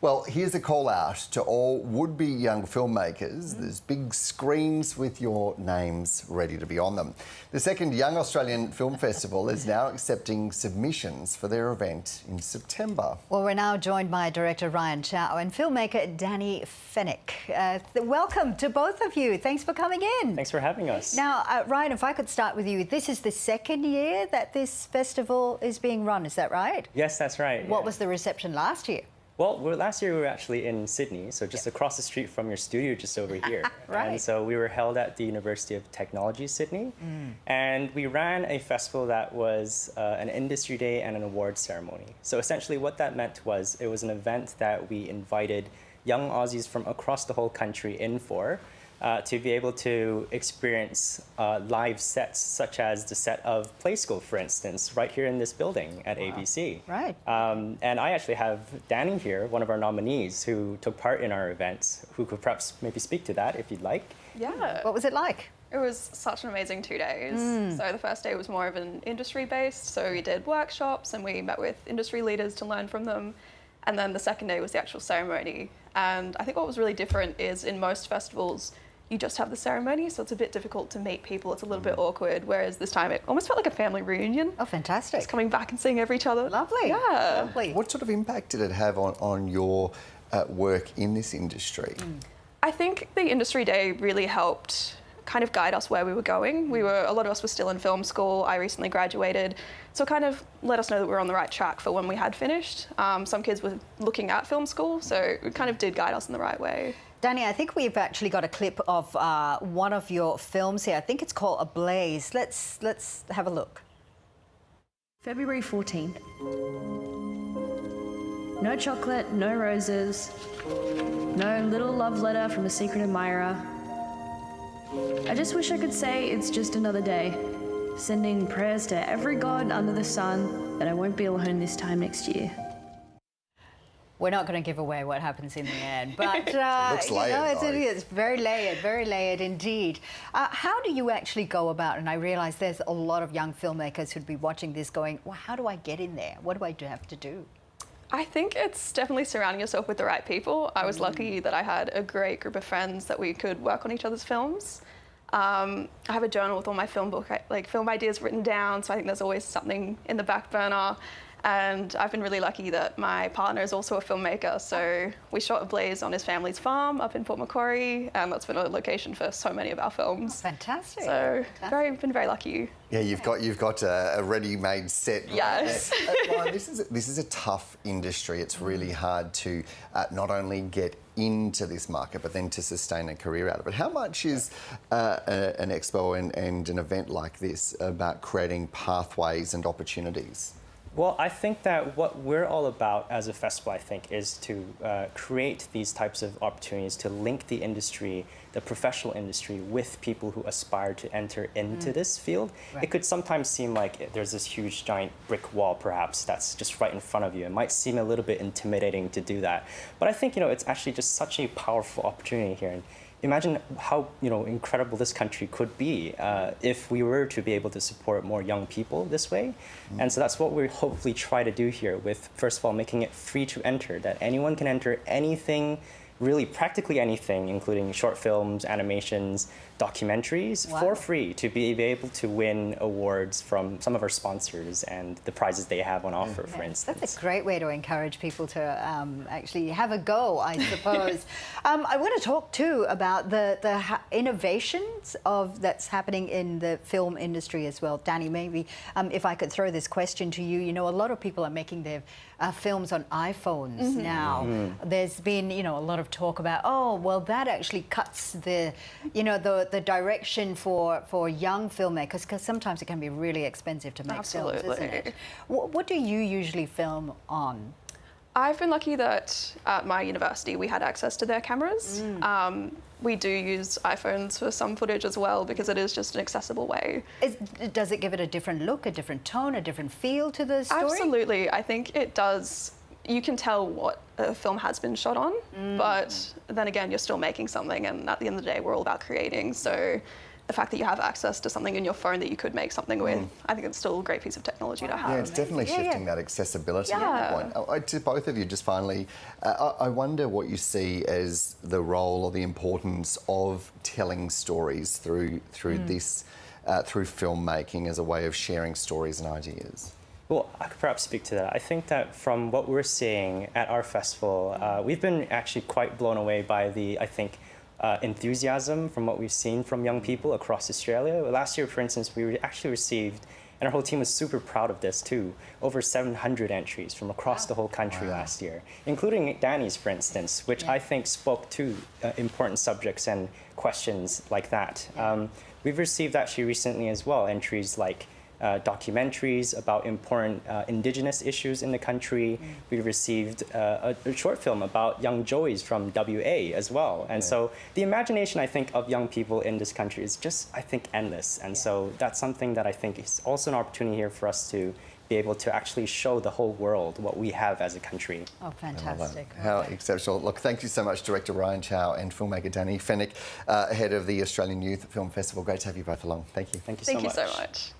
Well, here's a call out to all would-be young filmmakers. There's big screens with your names ready to be on them. The second Young Australian Film Festival is now accepting submissions for their event in September. Well, we're now joined by director Ryan Chow and filmmaker Danni Fenech. Welcome to both of you. Thanks for coming in. Thanks for having us. Now, Ryan, if I could start with you. This is the second year that this festival is being run, is that right? Yes, that's right. What was the reception last year? Well, last year we were actually in Sydney, so just across the street from your studio, just over here. Right. And so we were held at the University of Technology, Sydney, and we ran a festival that was an industry day and an awards ceremony. So essentially what that meant was it was an event that we invited young Aussies from across the whole country in for, to be able to experience live sets, such as the set of Play School, for instance, right here in this building at ABC. Right. And I actually have Danni here, one of our nominees, who took part in our event, who could perhaps maybe speak to that if you'd like. Yeah. What was it like? It was such an amazing 2 days. So the first day was more of an industry based, so we did workshops and we met with industry leaders to learn from them. And then the second day was the actual ceremony. And I think what was really different is in most festivals, you just have the ceremony, so it's a bit difficult to meet people. It's a little bit awkward, whereas this time it almost felt like a family reunion. Oh, fantastic. Just coming back and seeing each other. Lovely. Yeah. Lovely. What sort of impact did it have on your work in this industry? I think the industry day really helped kind of guide us where we were going. A lot of us were still in film school. I recently graduated. So it kind of let us know that we were on the right track for when we had finished. Some kids were looking at film school, so it kind of did guide us in the right way. Danni, I think we've actually got a clip of one of your films here. I think it's called Ablaze. Let's have a look. February 14th. No chocolate, no roses, no little love letter from a secret admirer. I just wish I could say it's just another day, sending prayers to every god under the sun that I won't be alone this time next year. We're not going to give away what happens in the end, but looks layered, it's very layered indeed. How do you actually go about, and I realise there's a lot of young filmmakers who'd be watching this going, well, how do I get in there? What do I have to do? I think it's definitely surrounding yourself with the right people. I was lucky that I had a great group of friends that we could work on each other's films. I have a journal with all my film ideas written down, so I think there's always something in the back burner. And I've been really lucky that my partner is also a filmmaker, so we shot Ablaze on his family's farm up in Port Macquarie, and that's been a location for so many of our films. Oh, fantastic. So been very lucky. Yeah, you've got a ready-made set. Yes. Ryan, this is a tough industry. It's really hard to not only get into this market, but then to sustain a career out of it. How much is an expo and an event like this about creating pathways and opportunities? Well, I think that what we're all about as a festival, I think, is to create these types of opportunities to link the industry, the professional industry, with people who aspire to enter into this field. Right. It could sometimes seem like there's this huge, giant brick wall, perhaps, that's just right in front of you. It might seem a little bit intimidating to do that. But I think, it's actually just such a powerful opportunity here. And imagine how incredible this country could be if we were to be able to support more young people this way. And so that's what we hopefully try to do here with, first of all, making it free to enter, that anyone can enter anything, really practically anything, including short films, animations, documentaries, for free, to be able to win awards from some of our sponsors and the prizes they have on offer, for instance. That's a great way to encourage people to actually have a go, I suppose. I want to talk too about the innovations that's happening in the film industry as well. Danni, maybe if I could throw this question to you, a lot of people are making their films on iPhones now. There's been, a lot of talk about, oh, well, that actually cuts the direction for young filmmakers, because sometimes it can be really expensive to make films, isn't it? What do you usually film on? I've been lucky that at my university we had access to their cameras. We do use iPhones for some footage as well, because it is just an accessible way. Does it give it a different look, a different tone, a different feel to the story? Absolutely. I think it does. You can tell what a film has been shot on, but then again, you're still making something, and at the end of the day, we're all about creating. So the fact that you have access to something in your phone that you could make something with, I think it's still a great piece of technology to have. Yeah, it's definitely shifting that accessibility point. To both of you, just finally, I wonder what you see as the role or the importance of telling stories through this, through filmmaking as a way of sharing stories and ideas. Well, I could perhaps speak to that. I think that from what we're seeing at our festival, we've been actually quite blown away by the, enthusiasm from what we've seen from young people across Australia. Last year, for instance, we actually received, and our whole team was super proud of this too, over 700 entries from across the whole country last year, including Danni's, for instance, which I think spoke to important subjects and questions like that. We've received actually recently as well entries like documentaries about important Indigenous issues in the country. We received a short film about young Joeys from WA as well. And so the imagination, I think, of young people in this country is just, I think, endless. And so that's something that I think is also an opportunity here for us to be able to actually show the whole world what we have as a country. Oh, fantastic. How exceptional. Look, thank you so much, Director Ryan Chow and filmmaker Danni Fenech, head of the Australian Youth Film Festival. Great to have you both along. Thank you. Thank you Thank you so much.